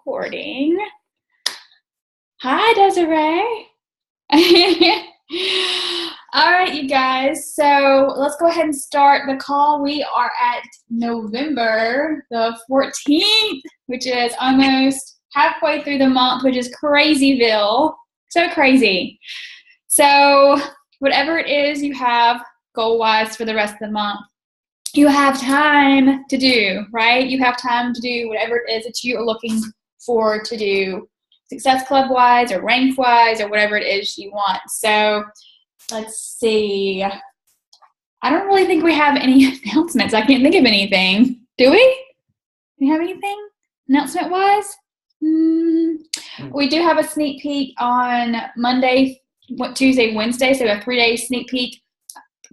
recording. Hi, Desiree. All right, you guys. So let's go ahead and start the call. We are at November the 14th, which is almost halfway through the month, which is crazyville. So crazy. So whatever it is you have goal-wise for the rest of the month, you have time to do, right? You have time to do whatever it is that you are looking for to do, Success Club wise or rank wise or whatever it is you want. So let's see. I don't really think we have any announcements. I can't think of anything. Do we? Do we have anything announcement wise? We do have a sneak peek on Monday, Tuesday, Wednesday. So a 3-day sneak peek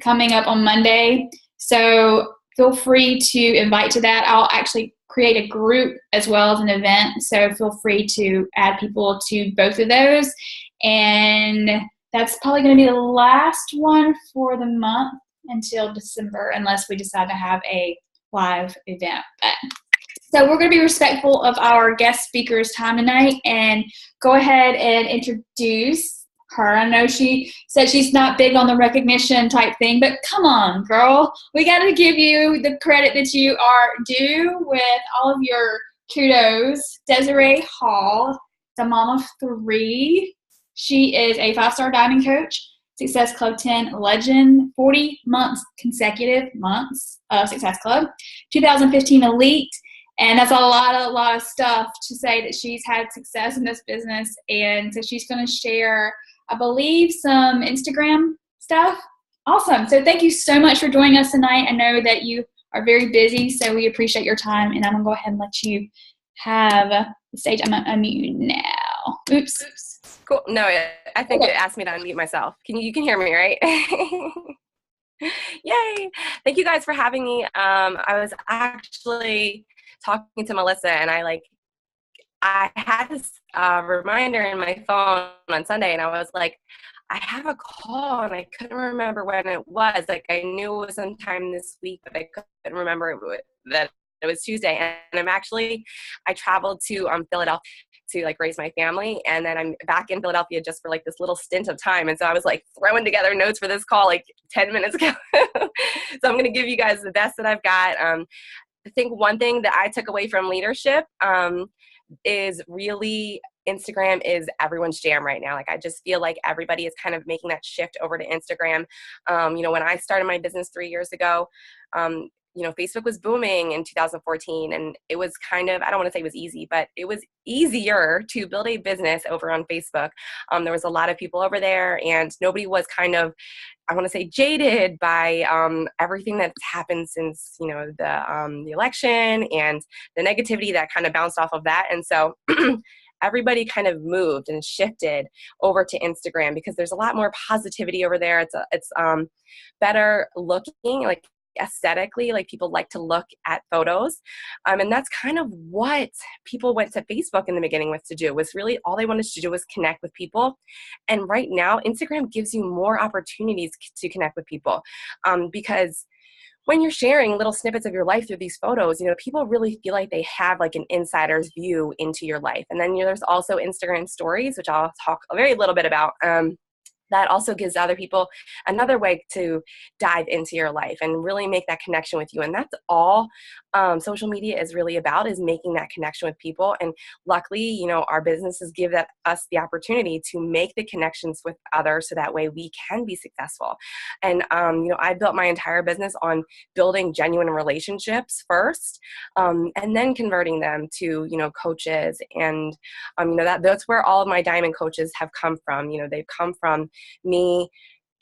coming up on Monday. So feel free to invite to that. I'll actually create a group as well as an event. So feel free to add people to both of those. And that's probably going to be the last one for the month until December, unless we decide to have a live event. So we're going to be respectful of our guest speaker's time tonight and go ahead and introduce her. I know she said she's not big on the recognition type thing, but come on, girl. We got to give you the credit that you are due with all of your kudos. Desiree Hall, the mom of 3. She is a 5-star diamond coach, Success Club 10 legend, 40 consecutive months of Success Club, 2015 elite. And that's a lot of stuff to say that she's had success in this business. And so she's going to share, I believe, some Instagram stuff. Awesome. So thank you so much for joining us tonight. I know that you are very busy, so we appreciate your time. And I'm going to go ahead and let you have the stage. I'm going to unmute now. Oops. Cool. No, I think it asked me to unmute myself. You can hear me, right? Yay. Thank you guys for having me. I was actually talking to Melissa, and I had this reminder in my phone on Sunday, and I was like, I have a call, and I couldn't remember when it was. Like, I knew it was sometime this week, but I couldn't remember that it was Tuesday. And I traveled to Philadelphia to raise my family, and then I'm back in Philadelphia just for this little stint of time. And so I was throwing together notes for this call 10 minutes ago. So I'm going to give you guys the best that I've got. I think one thing that I took away from leadership is really Instagram is everyone's jam right now. I just feel like everybody is kind of making that shift over to Instagram. When I started my business 3 years ago, Facebook was booming in 2014, and it was kind of, I don't want to say it was easy, but it was easier to build a business over on Facebook. There was a lot of people over there, and nobody was kind of, I want to say, jaded by everything that's happened since, the election and the negativity that kind of bounced off of that. And so everybody kind of moved and shifted over to Instagram because there's a lot more positivity over there. It's better looking, aesthetically, people like to look at photos. And that's kind of what people went to Facebook in the beginning with to do, was really all they wanted to do was connect with people. And right now, Instagram gives you more opportunities to connect with people because when you're sharing little snippets of your life through these photos, people really feel like they have an insider's view into your life. And then there's also Instagram stories, which I'll talk a very little bit about. That also gives other people another way to dive into your life and really make that connection with you. And that's all social media is really about, is making that connection with people. And luckily, our businesses give us the opportunity to make the connections with others so that way we can be successful. And, I built my entire business on building genuine relationships first, and then converting them to, coaches. And, that's where all of my diamond coaches have come from. They've come from me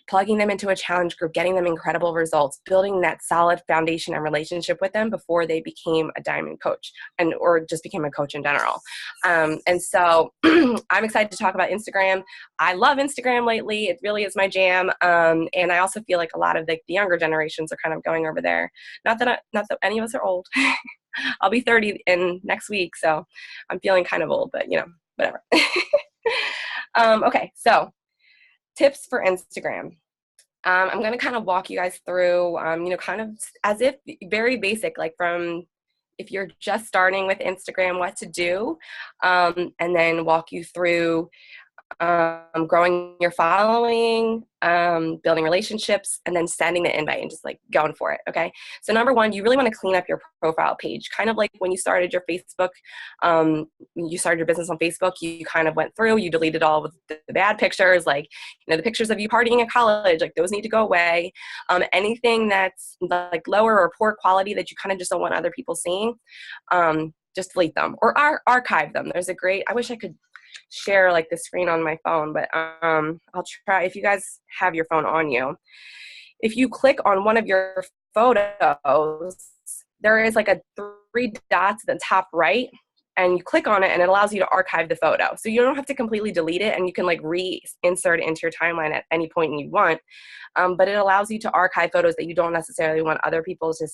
plugging them into a challenge group, getting them incredible results, building that solid foundation and relationship with them before they became a diamond coach or just became a coach in general. And so I'm excited to talk about Instagram. I love Instagram lately. It really is my jam. And I also feel like a lot of the younger generations are kind of going over there. Not that any of us are old. I'll be 30 in next week, so I'm feeling kind of old, but whatever. Okay, so tips for Instagram. I'm going to kind of walk you guys through, kind of as if very basic, from if you're just starting with Instagram, what to do, and then walk you through growing your following, building relationships, and then sending the invite and just like going for it. Okay. So number one, you really want to clean up your profile page. Kind of like when you started your Facebook, you started your business on Facebook, you kind of went through, you deleted all of the bad pictures, like, the pictures of you partying at college, like those need to go away. Anything that's like lower or poor quality that you kind of just don't want other people seeing, just delete them or archive them. There's a great, I wish I could share like the screen on my phone, but I'll try. If you guys have your phone on you, if you click on one of your photos, there is like a 3 dots at the top right, and you click on it and it allows you to archive the photo. So you don't have to completely delete it, and you can like reinsert it into your timeline at any point you want, but it allows you to archive photos that you don't necessarily want other people to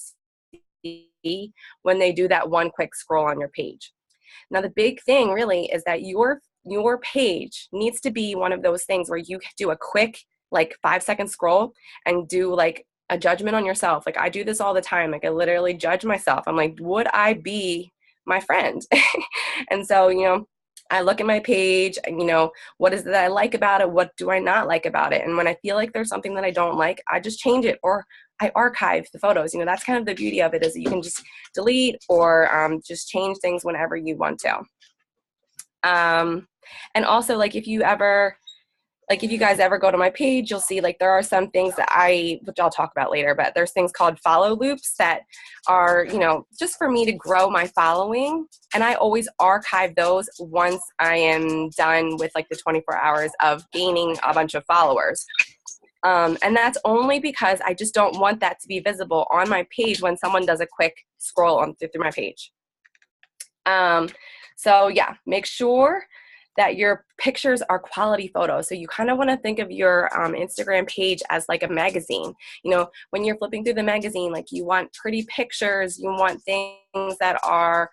see when they do that one quick scroll on your page. Now, the big thing really is that your page needs to be one of those things where you do a quick, like 5-second scroll and do like a judgment on yourself. Like I do this all the time. Like I literally judge myself. I'm like, would I be my friend? And so, I look at my page and, what is it that I like about it? What do I not like about it? And when I feel like there's something that I don't like, I just change it, or I archive the photos. That's kind of the beauty of it, is that you can just delete or just change things whenever you want to. And also, like if you guys ever go to my page, you'll see like there are some things that which I'll talk about later, but there's things called follow loops that are, just for me to grow my following. And I always archive those once I am done with like the 24 hours of gaining a bunch of followers. And that's only because I just don't want that to be visible on my page when someone does a quick scroll through my page. So yeah, make sure that your pictures are quality photos. So you kind of want to think of your Instagram page as like a magazine. When you're flipping through the magazine, like you want pretty pictures, you want things that are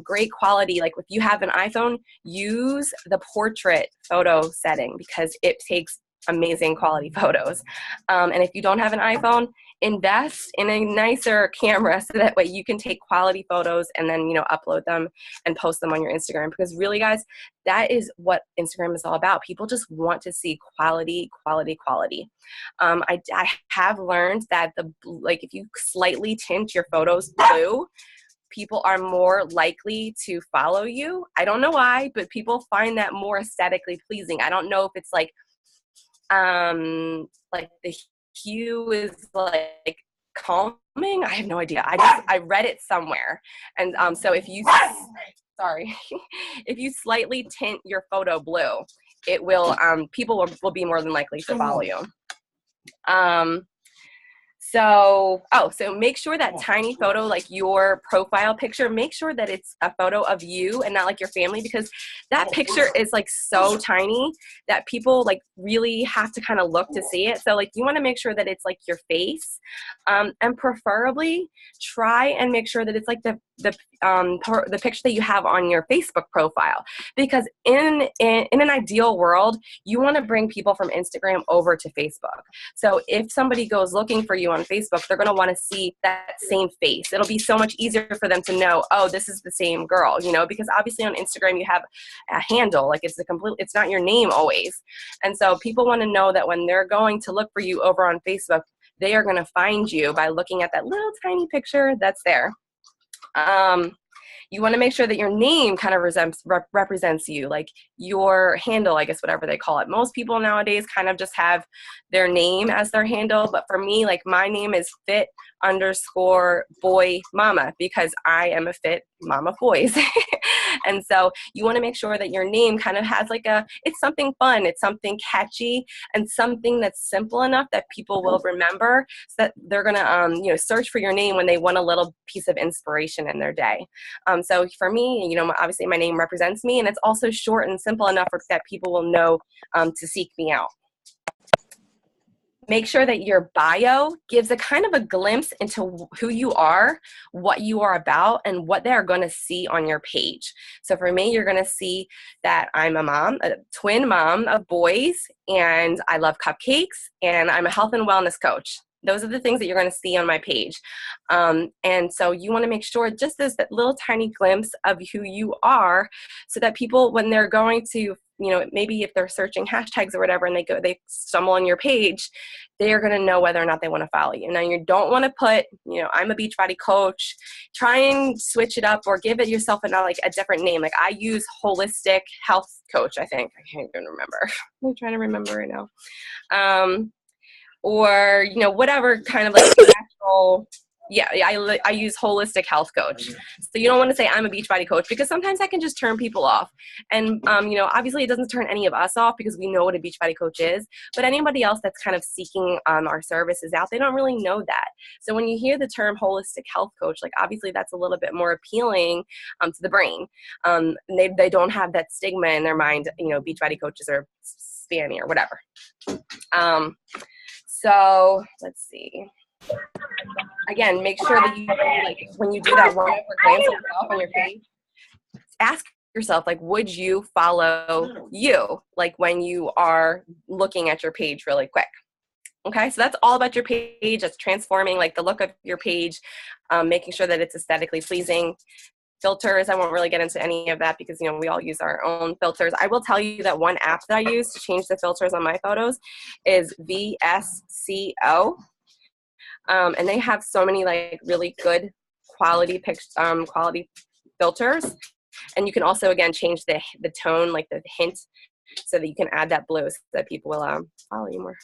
great quality. Like if you have an iPhone, use the portrait photo setting because it takes amazing quality photos. And if you don't have an iPhone, invest in a nicer camera so that way you can take quality photos and then, upload them and post them on your Instagram. Because really, guys, that is what Instagram is all about. People just want to see quality, quality, quality. I have learned that if you slightly tint your photos blue, people are more likely to follow you. I don't know why, but people find that more aesthetically pleasing. I don't know if it's like the hue is like calming. I have no idea. I read it somewhere. And so if you if you slightly tint your photo blue, it will people will be more than likely to follow you. So make sure that tiny photo, like your profile picture, make sure that it's a photo of you and not like your family, because that picture is like so tiny that people like really have to kind of look to see it. So like you want to make sure that it's like your face, and preferably try and make sure that it's like the picture that you have on your Facebook profile, because in an ideal world, you want to bring people from Instagram over to Facebook. So if somebody goes looking for you on Facebook, they're going to want to see that same face. It'll be so much easier for them to know, oh, this is the same girl, because obviously on Instagram you have a handle, like it's not your name always. And so people want to know that when they're going to look for you over on Facebook, they are going to find you by looking at that little tiny picture that's there. You want to make sure that your name kind of represents you, like your handle, I guess, whatever they call it. Most people nowadays kind of just have their name as their handle. But for me, like my name is fit_boy mama because I am a fit mama of boys. And so you want to make sure that your name kind of has it's something fun, it's something catchy, and something that's simple enough that people will remember, so that they're going to, search for your name when they want a little piece of inspiration in their day. So for me, obviously my name represents me, and it's also short and simple enough that people will know to seek me out. Make sure that your bio gives a kind of a glimpse into who you are, what you are about, and what they're going to see on your page. So for me, you're going to see that I'm a mom, a twin mom of boys, and I love cupcakes, and I'm a health and wellness coach. Those are the things that you're going to see on my page. And so you want to make sure just this that little tiny glimpse of who you are, so that people, when they're going to, maybe if they're searching hashtags or whatever, and they stumble on your page, they're going to know whether or not they want to follow you. Now, you don't want to put, I'm a Beachbody coach. Try and switch it up or give it yourself a different name. Like I use holistic health coach, I think. I can't even remember. I'm trying to remember right now. Or, whatever kind of like natural. Yeah, I use holistic health coach. So you don't want to say I'm a Beachbody coach, because sometimes that can just turn people off. And, obviously it doesn't turn any of us off because we know what a Beachbody coach is, but anybody else that's kind of seeking our services out, they don't really know that. So when you hear the term holistic health coach, like obviously that's a little bit more appealing to the brain. They don't have that stigma in their mind, Beachbody coaches are spammy or whatever. So let's see. Again, make sure that you, when you do that one glance yourself on your page, ask yourself, would you follow you? When you are looking at your page really quick. Okay, so that's all about your page. That's transforming the look of your page, making sure that it's aesthetically pleasing. Filters, I won't really get into any of that because, we all use our own filters. I will tell you that one app that I use to change the filters on my photos is VSCO. And they have so many really good quality quality filters. And you can also, again, change the tone, the hint, so that you can add that blue so that people will follow you more.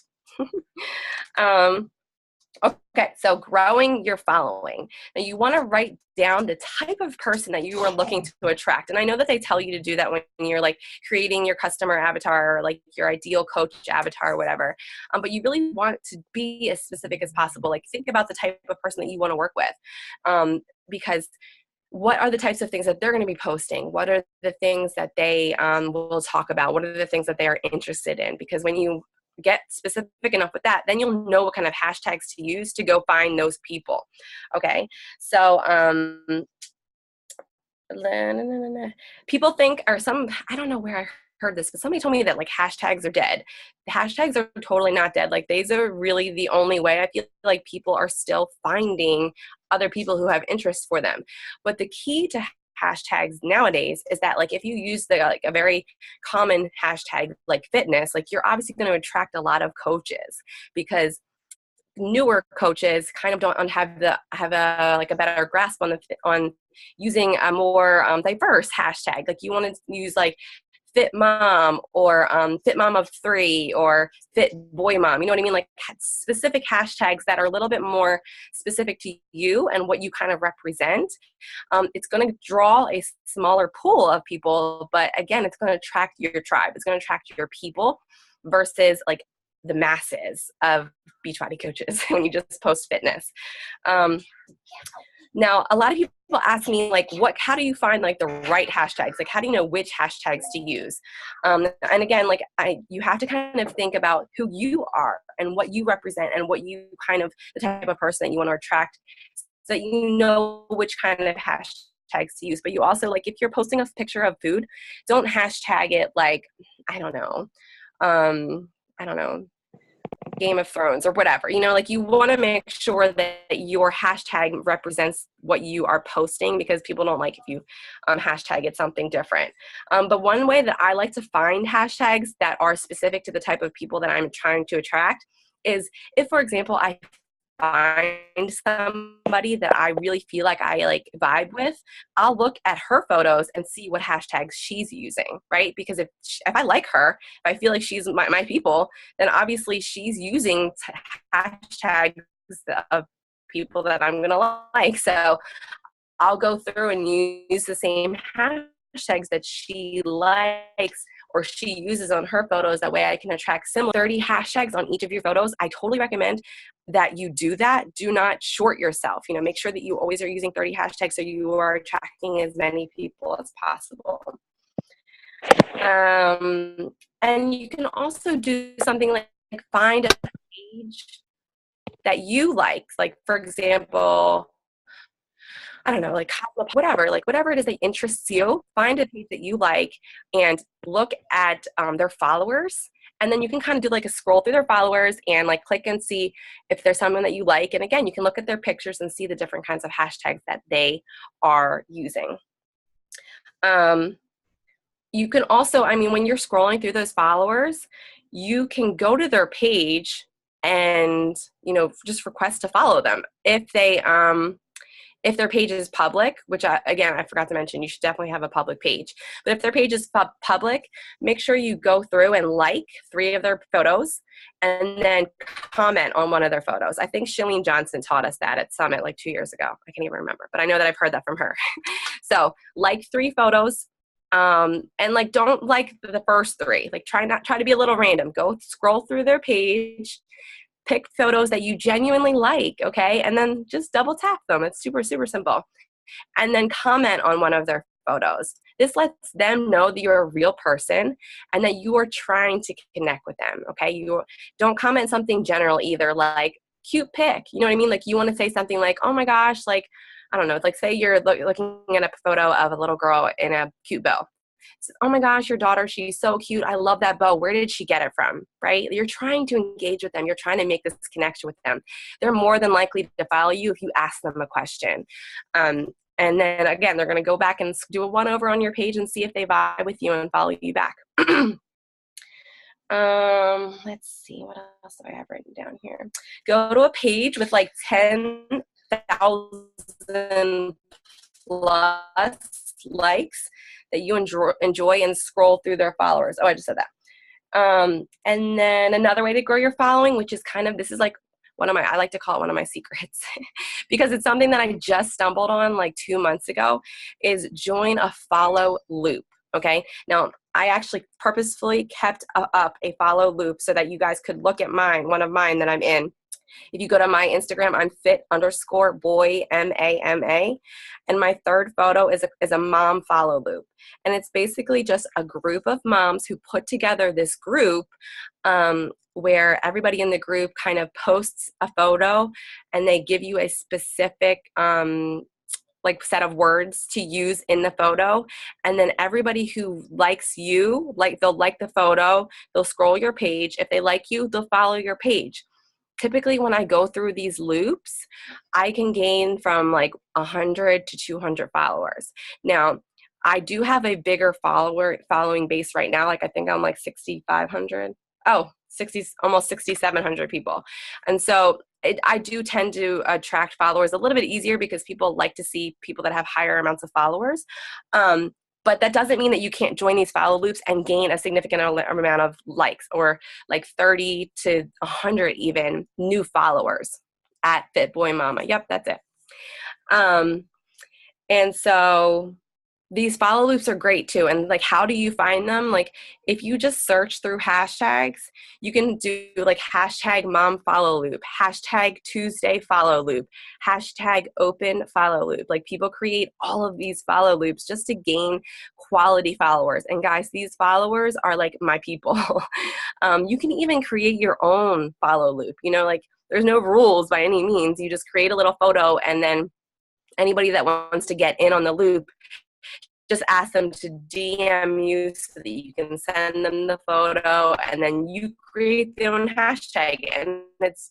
Okay, so growing your following. Now you want to write down the type of person that you are looking to attract. And I know that they tell you to do that when you're creating your customer avatar or your ideal coach avatar or whatever. But you really want to be as specific as possible. Think about the type of person that you want to work with. Because what are the types of things that they're going to be posting? What are the things that they will talk about? What are the things that they are interested in? Because when you get specific enough with that, then you'll know what kind of hashtags to use to go find those people. Okay, so people think, or I don't know where I heard this, but somebody told me that hashtags are dead. The hashtags are totally not dead. These are really the only way. I feel like people are still finding other people who have interest for them. But the key to hashtags nowadays is that if you use a very common hashtag like fitness, you're obviously going to attract a lot of coaches, because newer coaches kind of don't have a better grasp on using a more diverse hashtag. You want to use fit mom or fit mom of 3 or fit boy mom. You know what I mean? Specific hashtags that are a little bit more specific to you and what you kind of represent. It's going to draw a smaller pool of people, but again, it's going to attract your tribe. It's going to attract your people versus the masses of Beachbody coaches when you just post fitness. Now, a lot of people ask me, how do you find the right hashtags? How do you know which hashtags to use? And again, you have to kind of think about who you are and what you represent and what you the type of person that you want to attract, so that you know which kind of hashtags to use. But you also, if you're posting a picture of food, don't hashtag it I don't know, Game of Thrones or whatever. You want to make sure that your hashtag represents what you are posting, because people don't like if you hashtag it something different. But one way that I like to find hashtags that are specific to the type of people that I'm trying to attract is if, for example, I find somebody that I really feel like I vibe with, I'll look at her photos and see what hashtags she's using, right? Because if I like her, if I feel like she's my people, then obviously she's using hashtags of people that I'm gonna like. So I'll go through and use the same hashtags that she likes or she uses on her photos. That way I can attract similar 30 hashtags on each of your photos. I totally recommend that you do that. Do not short yourself. Make sure that you always are using 30 hashtags so you are attracting as many people as possible. And you can also do something like find a page that you like. For example, I don't know, whatever it is that interests you, find a page that you like and look at their followers And then you can kind of do like a scroll through their followers and like click and see if there's someone that you like. And again, you can look at their pictures and see the different kinds of hashtags that they are using. You can also, I mean, when you're scrolling through those followers, you can go to their page and, you know, just request to follow them. If their page is public, which again, I forgot to mention, you should definitely have a public page. But if their page is public, make sure you go through and like 3 of their photos and then comment on one of their photos. I think Chalene Johnson taught us that at Summit like 2 years ago. I can't even remember, but I know that I've heard that from her. So like 3 photos, and like don't like the first 3. Like try to be a little random. Go scroll through their page, pick photos that you genuinely like, okay? And then just double tap them. It's super, super simple. And then comment on one of their photos. This lets them know that you're a real person and that you are trying to connect with them, okay? You don't comment something general either, like cute pic. You know what I mean? Like you want to say something like, oh my gosh, like, I don't know, like say you're looking at a photo of a little girl in a cute bow. Oh my gosh, your daughter, she's so cute. I love that bow. Where did she get it from? Right? You're trying to engage with them. You're trying to make this connection with them. They're more than likely to follow you if you ask them a question. And then again, they're going to go back and do a one over on your page and see if they vibe with you and follow you back. Let's see, what else do I have written down here? Go to a page with like 10,000 plus likes that you enjoy and scroll through their followers. Oh, I just said that. And then another way to grow your following, which is kind of, this is like I like to call it one of my secrets because it's something that I just stumbled on like 2 months ago, is join a follow loop. Okay. Now I actually purposefully kept up a follow loop so that you guys could look at one of mine that I'm in. If you go to my Instagram, I'm fit_boy, MAMA. And my 3rd photo is a mom follow loop. And it's basically just a group of moms who put together this group where everybody in the group kind of posts a photo and they give you a specific like set of words to use in the photo. And then everybody who likes you, like they'll like the photo, they'll scroll your page. If they like you, they'll follow your page. Typically when I go through these loops, I can gain from like 100 to 200 followers. Now, I do have a bigger following base right now. Like I think I'm like 6,500. Oh, 60, almost 6,700 people. And so I do tend to attract followers a little bit easier because people like to see people that have higher amounts of followers. But that doesn't mean that you can't join these follow loops and gain a significant amount of likes, or like 30 to 100 even new followers at Fit Boy Mama. Yep, that's it. And so these follow loops are great too. And like, how do you find them? Like if you just search through hashtags, you can do like hashtag mom follow loop, hashtag Tuesday follow loop, hashtag open follow loop. Like people create all of these follow loops just to gain quality followers. And guys, these followers are like my people. You can even create your own follow loop, you know, like there's no rules by any means. You just create a little photo and then anybody that wants to get in on the loop, just ask them to DM you so that you can send them the photo and then you create their own hashtag and it's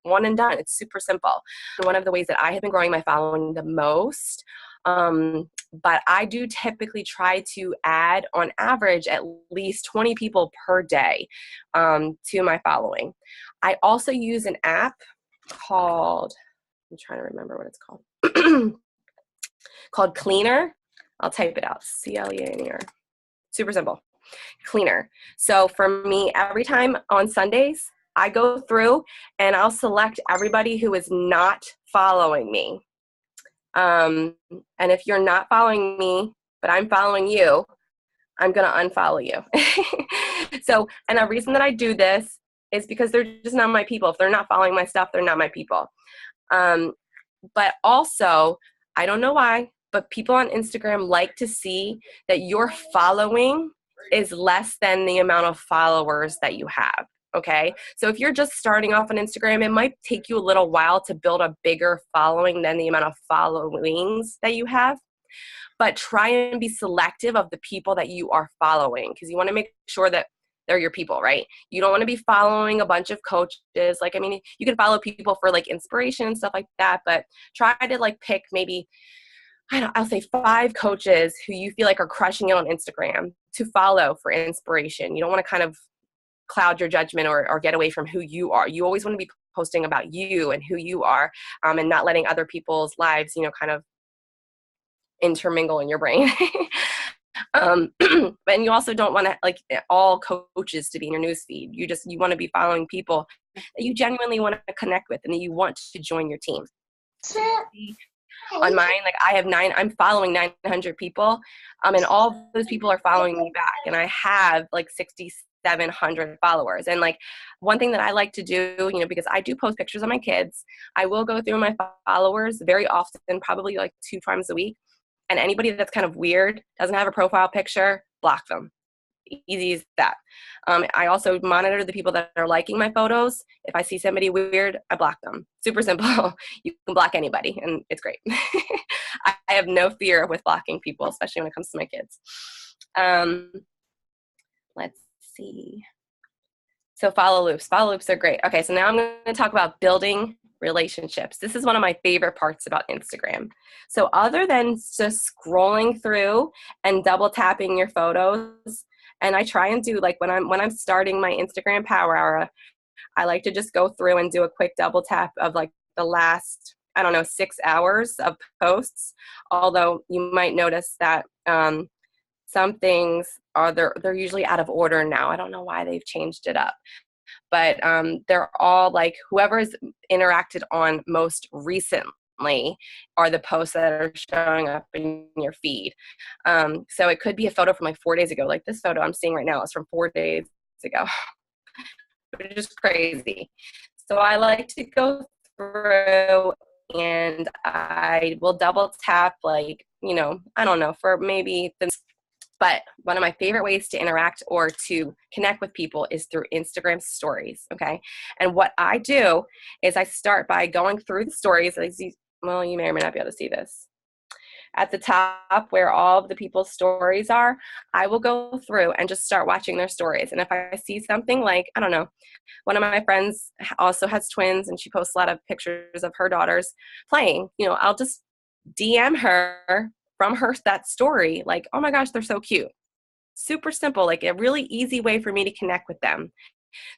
one and done. It's super simple. One of the ways that I have been growing my following the most, but I do typically try to add on average at least 20 people per day to my following. I also use an app called, I'm trying to remember what it's called, called Cleaner. I'll type it out, CLEANER. Super simple, Cleaner. So for me, every time on Sundays, I go through and I'll select everybody who is not following me. And if you're not following me, but I'm following you, I'm gonna unfollow you. So, and the reason that I do this is because they're just not my people. If they're not following my stuff, they're not my people. But also, I don't know why, but people on Instagram like to see that your following is less than the amount of followers that you have, okay? So if you're just starting off on Instagram, it might take you a little while to build a bigger following than the amount of followings that you have. But try and be selective of the people that you are following because you want to make sure that they're your people, right? You don't want to be following a bunch of coaches. Like, I mean, you can follow people for like inspiration and stuff like that, but try to like pick maybe, I'll say 5 coaches who you feel like are crushing it on Instagram to follow for inspiration. You don't want to kind of cloud your judgment or get away from who you are. You always want to be posting about you and who you are, and not letting other people's lives, kind of intermingle in your brain. And you also don't want to like all coaches to be in your newsfeed. You want to be following people that you genuinely want to connect with and that you want to join your team. On mine, like I'm following 900 people, and all those people are following me back, and I have like 6,700 followers. And like one thing that I like to do, because I do post pictures of my kids, I will go through my followers very often, probably like 2 times a week. And anybody that's kind of weird, doesn't have a profile picture, block them. Easy as that. I also monitor the people that are liking my photos. If I see somebody weird, I block them. Super simple. You can block anybody, and it's great. I have no fear with blocking people, especially when it comes to my kids. Let's see. So follow loops. Follow loops are great. Okay, so now I'm going to talk about building relationships. This is one of my favorite parts about Instagram. So other than just scrolling through and double tapping your photos, and I try and do like when I'm starting my Instagram power hour, I like to just go through and do a quick double tap of like the last, 6 hours of posts. Although you might notice that some things they're usually out of order now. I don't know why they've changed it up. But they're all like whoever's interacted on most recently are the posts that are showing up in your feed. So it could be a photo from like 4 days ago. Like this photo I'm seeing right now is from 4 days ago. It's just crazy. So I like to go through and I will double tap like, for maybe but one of my favorite ways to interact or to connect with people is through Instagram stories, okay? And what I do is I start by going through the stories. Well, you may or may not be able to see this. At the top where all of the people's stories are, I will go through and just start watching their stories. And if I see something like, one of my friends also has twins and she posts a lot of pictures of her daughters playing, I'll just DM her from that story, like, oh my gosh, they're so cute. Super simple, like a really easy way for me to connect with them.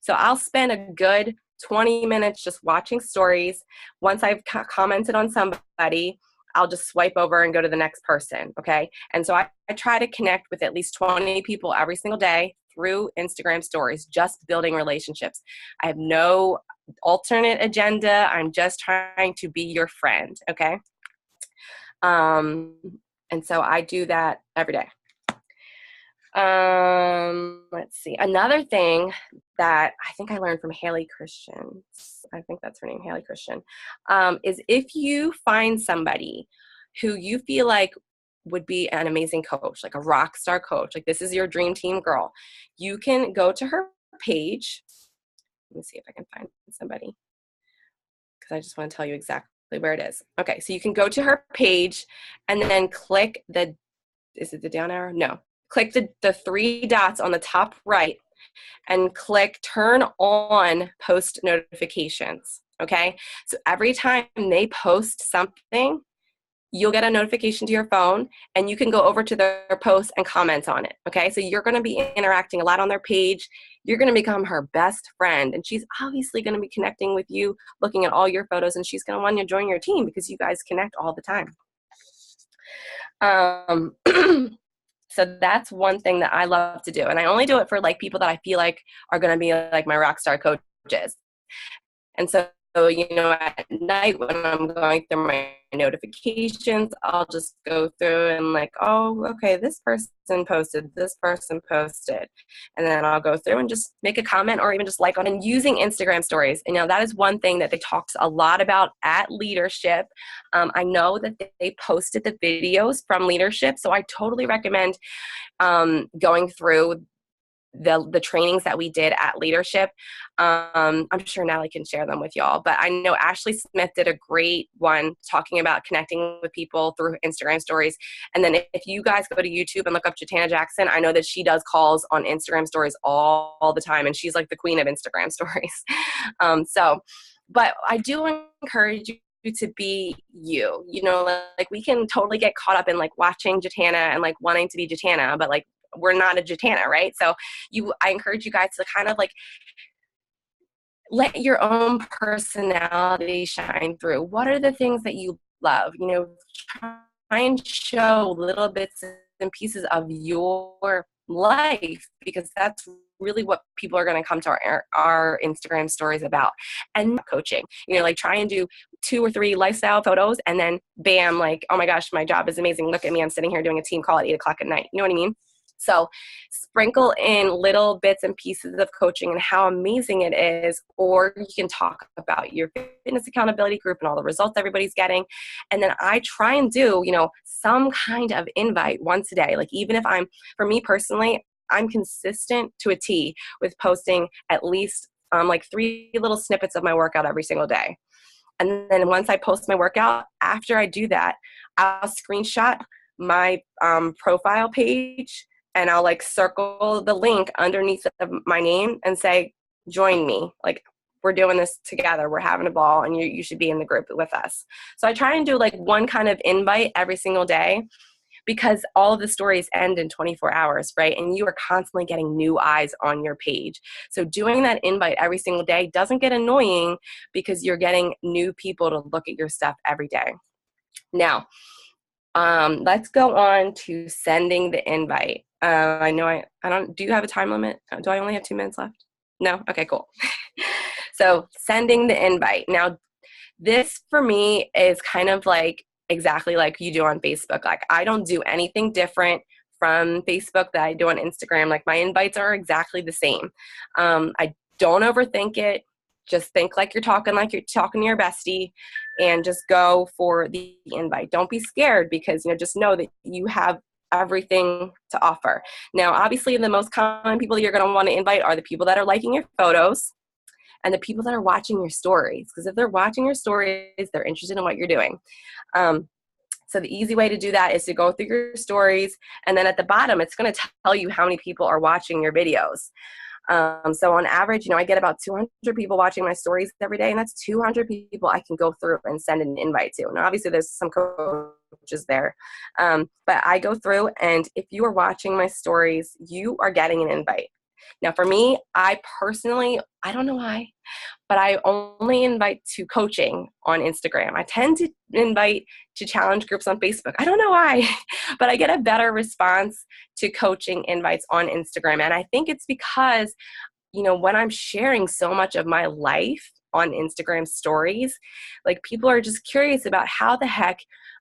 So I'll spend a good 20 minutes just watching stories. Once I've commented on somebody, I'll just swipe over and go to the next person, okay? And so I try to connect with at least 20 people every single day through Instagram stories, just building relationships. I have no alternate agenda. I'm just trying to be your friend, okay? And so I do that every day. Let's see. Another thing that I think I learned from Haley Christian, I think that's her name, Haley Christian, is if you find somebody who you feel like would be an amazing coach, like a rock star coach, like this is your dream team girl, you can go to her page. Let me see if I can find somebody because I just want to tell you exactly where it is. Okay, so you can go to her page and then click is it the down arrow? No. Click the 3 dots on the top right and click turn on post notifications, okay? So every time they post something, you'll get a notification to your phone and you can go over to their post and comment on it, okay? So you're gonna be interacting a lot on their page. You're gonna become her best friend and she's obviously gonna be connecting with you, looking at all your photos, and she's gonna want to join your team because you guys connect all the time. So that's one thing that I love to do. And I only do it for like people that I feel like are gonna be like my rock star coaches. And so at night when I'm going through my notifications, I'll just go through and like, oh, okay, this person posted, and then I'll go through and just make a comment or even just like on and using Instagram stories. And that is one thing that they talked a lot about at Leadership. I know that they posted the videos from Leadership, so I totally recommend going through the trainings that we did at Leadership. I'm sure Natalie can share them with y'all, but I know Ashley Smith did a great one talking about connecting with people through Instagram stories. And then if you guys go to YouTube and look up Jatana Jackson, I know that she does calls on Instagram stories all the time, and she's like the queen of Instagram stories. But I do encourage you to be you. You know, like we can totally get caught up in like watching Jatana and like wanting to be Jatana, but like we're not a Jatana, right? So I encourage you guys to kind of like let your own personality shine through. What are the things that you love? You know, try and show little bits and pieces of your life, because that's really what people are going to come to our Instagram stories about. And coaching, you know, like try and do 2 or 3 lifestyle photos and then bam, like, oh my gosh, my job is amazing. Look at me. I'm sitting here doing a team call at 8:00 at night. You know what I mean? So sprinkle in little bits and pieces of coaching and how amazing it is, or you can talk about your fitness accountability group and all the results everybody's getting. And then I try and do, you know, some kind of invite once a day. Like even if for me personally, I'm consistent to a T with posting at least like 3 little snippets of my workout every single day. And then once I post my workout, after I do that, I'll screenshot my profile page and I'll like circle the link underneath of my name and say, join me. Like we're doing this together. We're having a ball and you should be in the group with us. So I try and do like one kind of invite every single day, because all of the stories end in 24 hours, right? And you are constantly getting new eyes on your page. So doing that invite every single day doesn't get annoying because you're getting new people to look at your stuff every day. Now, let's go on to sending the invite. I know I don't, do you have a time limit? Do I only have 2 minutes left? No? Okay, cool. So sending the invite. Now, this for me is kind of like exactly like you do on Facebook. Like I don't do anything different from Facebook that I do on Instagram. Like my invites are exactly the same. I don't overthink it. Just think like you're talking to your bestie, and just go for the invite. Don't be scared, because you know, just know that you have everything to offer. Now, obviously, the most common people you're going to want to invite are the people that are liking your photos and the people that are watching your stories. Because if they're watching your stories, they're interested in what you're doing. So the easy way to do that is to go through your stories, and then at the bottom, it's going to tell you how many people are watching your videos. So on average, you know, I get about 200 people watching my stories every day, and that's 200 people I can go through and send an invite to. Now, obviously, there's some coaches there, but I go through, and if you are watching my stories, you are getting an invite. Now, for me, I personally, I don't know why, but I only invite to coaching on Instagram. I tend to invite to challenge groups on Facebook. I don't know why, but I get a better response to coaching invites on Instagram. And I think it's because, you know, when I'm sharing so much of my life on Instagram stories, like people are just curious about how the heck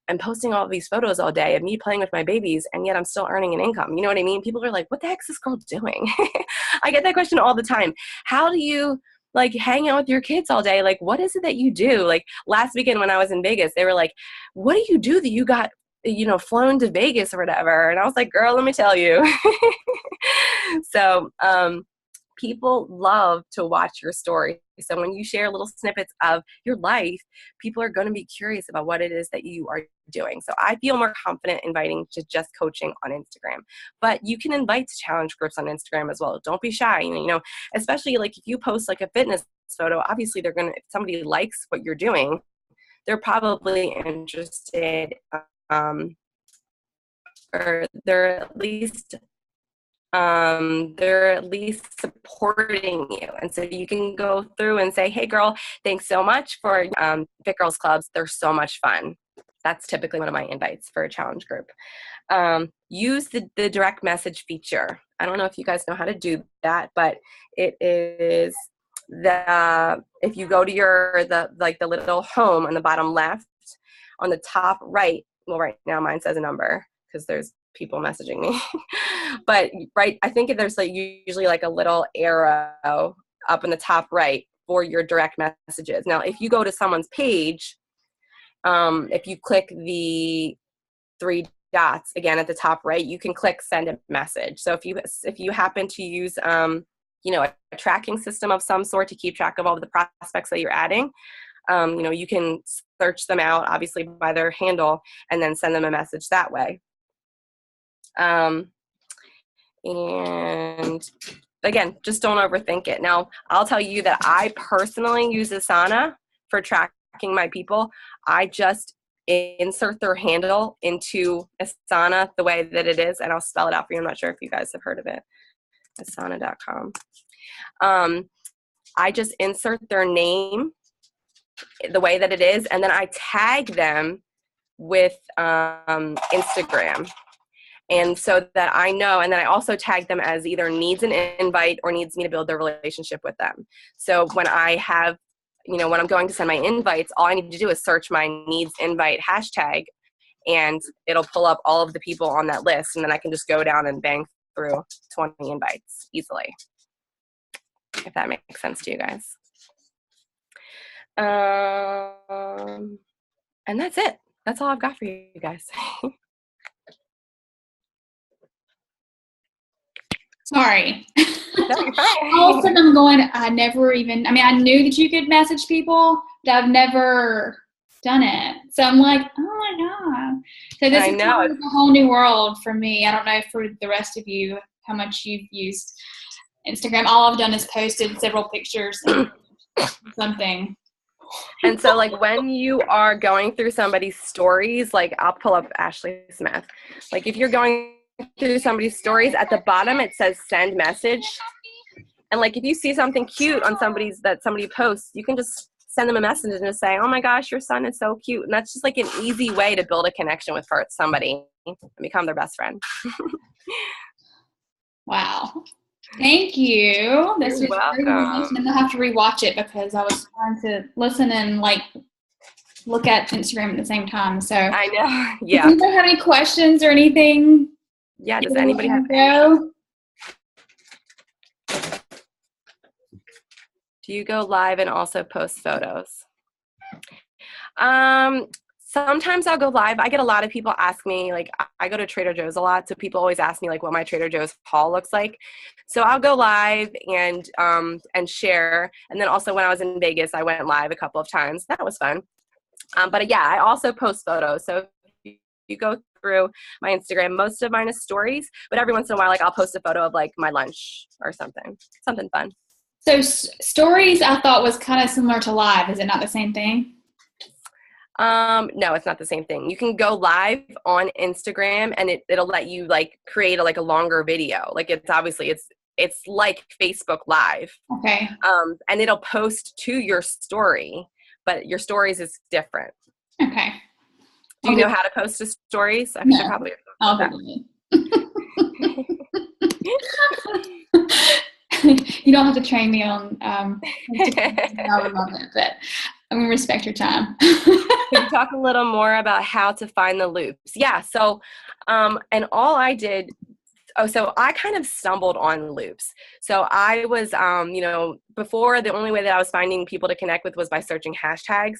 I'm posting all of these photos all day of me playing with my babies, and yet I'm still earning an income. You know what I mean? People are like, what the heck is this girl doing? I get that question all the time. How do you like hang out with your kids all day? Like, what is it that you do? Like last weekend when I was in Vegas, they were like, what do you do that you got, you know, flown to Vegas or whatever? And I was like, girl, let me tell you. So, people love to watch your story. So when you share little snippets of your life, people are going to be curious about what it is that you are doing. So I feel more confident inviting to just coaching on Instagram. But you can invite to challenge groups on Instagram as well. Don't be shy. You know, especially like if you post like a fitness photo, obviously they're going to, if somebody likes what you're doing, they're probably interested, or they're at least supporting you. And so you can go through and say, hey girl, thanks so much for Fit Girls Clubs. They're so much fun. That's typically one of my invites for a challenge group. Use the direct message feature. I don't know if you guys know how to do that, but it is if you go to the little home on the bottom left, on the top right, well, right now mine says a number because there's people messaging me. But right, I think there's like usually like a little arrow up in the top right for your direct messages. Now, if you go to someone's page, if you click the 3 dots again at the top right, you can click send a message. So if you happen to use a tracking system of some sort to keep track of all of the prospects that you're adding, you can search them out obviously by their handle and then send them a message that way. And again, just don't overthink it. Now, I'll tell you that I personally use Asana for tracking my people. I just insert their handle into Asana the way that it is, and I'll spell it out for you. I'm not sure if you guys have heard of it. Asana.com. I just insert their name the way that it is, and then I tag them with Instagram. And so that I know, and then I also tag them as either needs an invite or needs me to build their relationship with them. So when I have, when I'm going to send my invites, all I need to do is search my needs invite hashtag, and it'll pull up all of the people on that list, and then I can just go down and bang through 20 invites easily, if that makes sense to you guys. And that's it. That's all I've got for you guys. Sorry. No, you're fine. All of a sudden I'm going, I knew that you could message people, but I've never done it. So I'm like, oh my God. So this is a whole new world for me. I don't know for the rest of you how much you've used Instagram. All I've done is posted several pictures and something. And so like when you are going through somebody's stories, like I'll pull up Ashley Smith. Like if you're going through somebody's stories, at the bottom it says send message, and like if you see something cute on somebody posts, you can just send them a message and just say, oh my gosh, your son is so cute. And that's just like an easy way to build a connection with somebody and become their best friend. Wow, thank you. This was welcome. And I'll have to rewatch it because I was trying to listen and like look at Instagram at the same time. So I know. Yeah. Does anybody have any questions or anything? Yeah, does anybody have any? Do you go live and also post photos? Sometimes I'll go live. I get a lot of people ask me, like I go to Trader Joe's a lot, so people always ask me like what my Trader Joe's haul looks like. So I'll go live and share. And then also when I was in Vegas, I went live a couple of times. That was fun. But yeah, I also post photos. So you go through my Instagram, most of mine is stories, but every once in a while, like I'll post a photo of like my lunch or something fun. So stories I thought was kind of similar to live. Is it not the same thing? No, it's not the same thing. You can go live on Instagram and it'll let you like create a longer video. Like it's obviously it's like Facebook Live. Okay. And it'll post to your story, but your stories is different. Okay. Do you know how to post to stories? I no. should probably. You don't have to train me on I would love it, but I'm gonna respect your time. Can you talk a little more about how to find the loops? Yeah, so and all I did, so I kind of stumbled on loops. So I was before, the only way that I was finding people to connect with was by searching hashtags.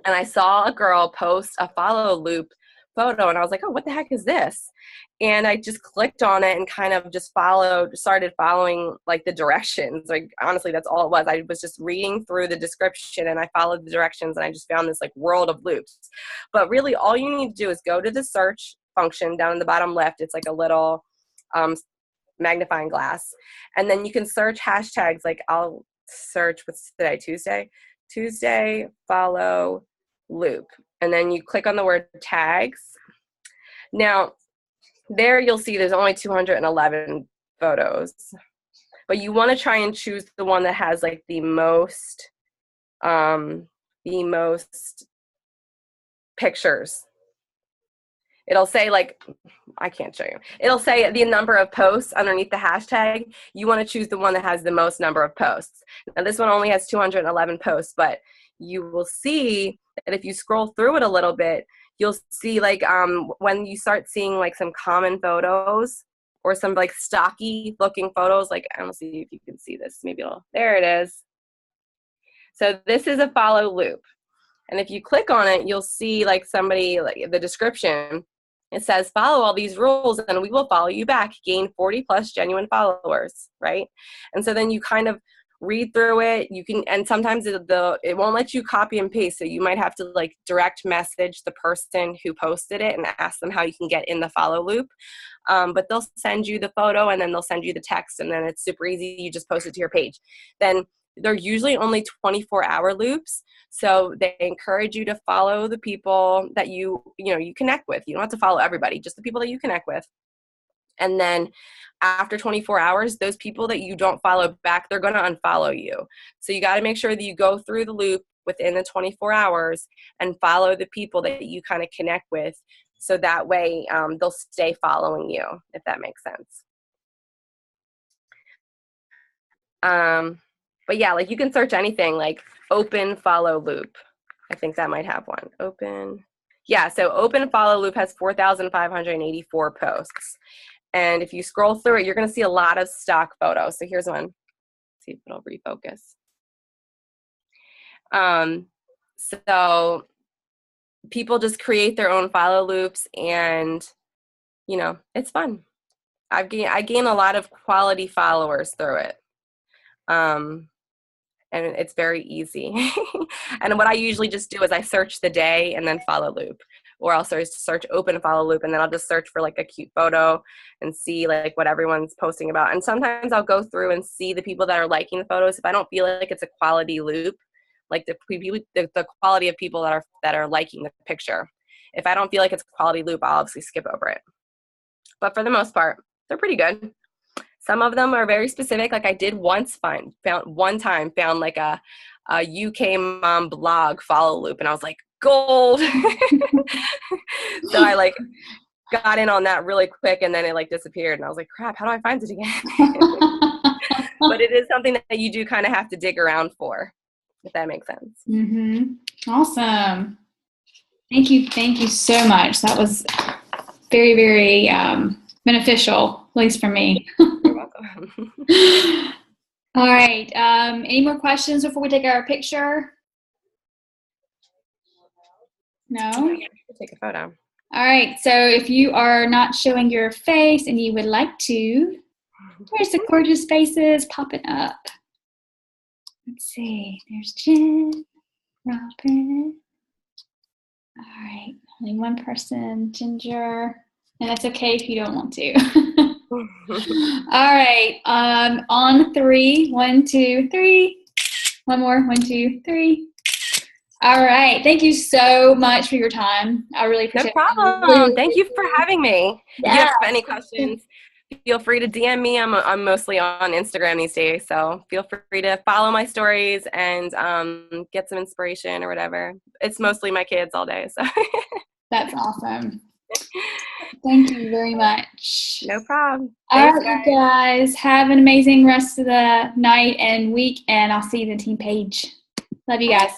And I saw a girl post a follow loop photo, and I was like, oh, what the heck is this? And I just clicked on it and kind of just started following like the directions. Like honestly, that's all it was. I was just reading through the description and I followed the directions, and I just found this like world of loops. But really all you need to do is go to the search function down in the bottom left. It's like a little magnifying glass. And then you can search hashtags. Like I'll search, what's today, Tuesday, follow loop. And then you click on the word tags. Now, there you'll see there's only 211 photos. But you want to try and choose the one that has like the most pictures. It'll say like, I can't show you. It'll say the number of posts underneath the hashtag. You want to choose the one that has the most number of posts. Now this one only has 211 posts, but you will see that if you scroll through it a little bit, you'll see like when you start seeing like some common photos or some like stocky looking photos, like I don't see if you can see this. Maybe there it is. So this is a follow loop. And if you click on it, you'll see like somebody, like the description, It says follow all these rules and we will follow you back, gain 40 plus genuine followers, right? And so then you kind of read through it. You can, and sometimes it won't let you copy and paste. So you might have to like direct message the person who posted it and ask them how you can get in the follow loop. But they'll send you the photo and then they'll send you the text, and then it's super easy. You just post it to your page. Then they're usually only 24-hour loops. So they encourage you to follow the people that you connect with. You don't have to follow everybody, just the people that you connect with. And then after 24 hours, those people that you don't follow back, they're going to unfollow you. So you got to make sure that you go through the loop within the 24 hours and follow the people that you kind of connect with. So that way they'll stay following you, if that makes sense. But yeah, like you can search anything like open follow loop. I think that might have one. Open. Yeah, so open follow loop has 4,584 posts. And if you scroll through it, you're going to see a lot of stock photos. So here's one. Let's see if it'll refocus. So people just create their own follow loops, and it's fun. I gain a lot of quality followers through it. And it's very easy. And what I usually just do is I search the day and then follow loop. Or I'll search open follow loop, and then I'll just search for like a cute photo and see like what everyone's posting about. And sometimes I'll go through and see the people that are liking the photos. If I don't feel like it's a quality loop, like the quality of people that are liking the picture. If I don't feel like it's a quality loop, I'll obviously skip over it. But for the most part, they're pretty good. Some of them are very specific. Like I did once found like a UK mom blog follow loop, and I was like, gold. So I like got in on that really quick, and then it like disappeared, and I was like, crap, how do I find it again? But it is something that you do kind of have to dig around for, if that makes sense. Mm-hmm. Awesome. Thank you so much. That was very, very beneficial, at least for me. You're welcome. All right. Any more questions before we take our picture? No? Take a photo. All right. So if you are not showing your face and you would like to, there's the gorgeous faces popping up. Let's see. There's Jen, Robin. All right. Only one person, Ginger. And that's okay if you don't want to. All right. On 3. 1, 2, 3. One more. 1, 2, 3. All right. Thank you so much for your time. I really appreciate it. No problem. Thank you for having me. Yeah. If you have any questions, feel free to DM me. I'm mostly on Instagram these days, so feel free to follow my stories and get some inspiration or whatever. It's mostly my kids all day. So that's awesome. Thank you very much. No problem. All right, you guys. Have an amazing rest of the night and week, and I'll see you in the team page. Love you guys.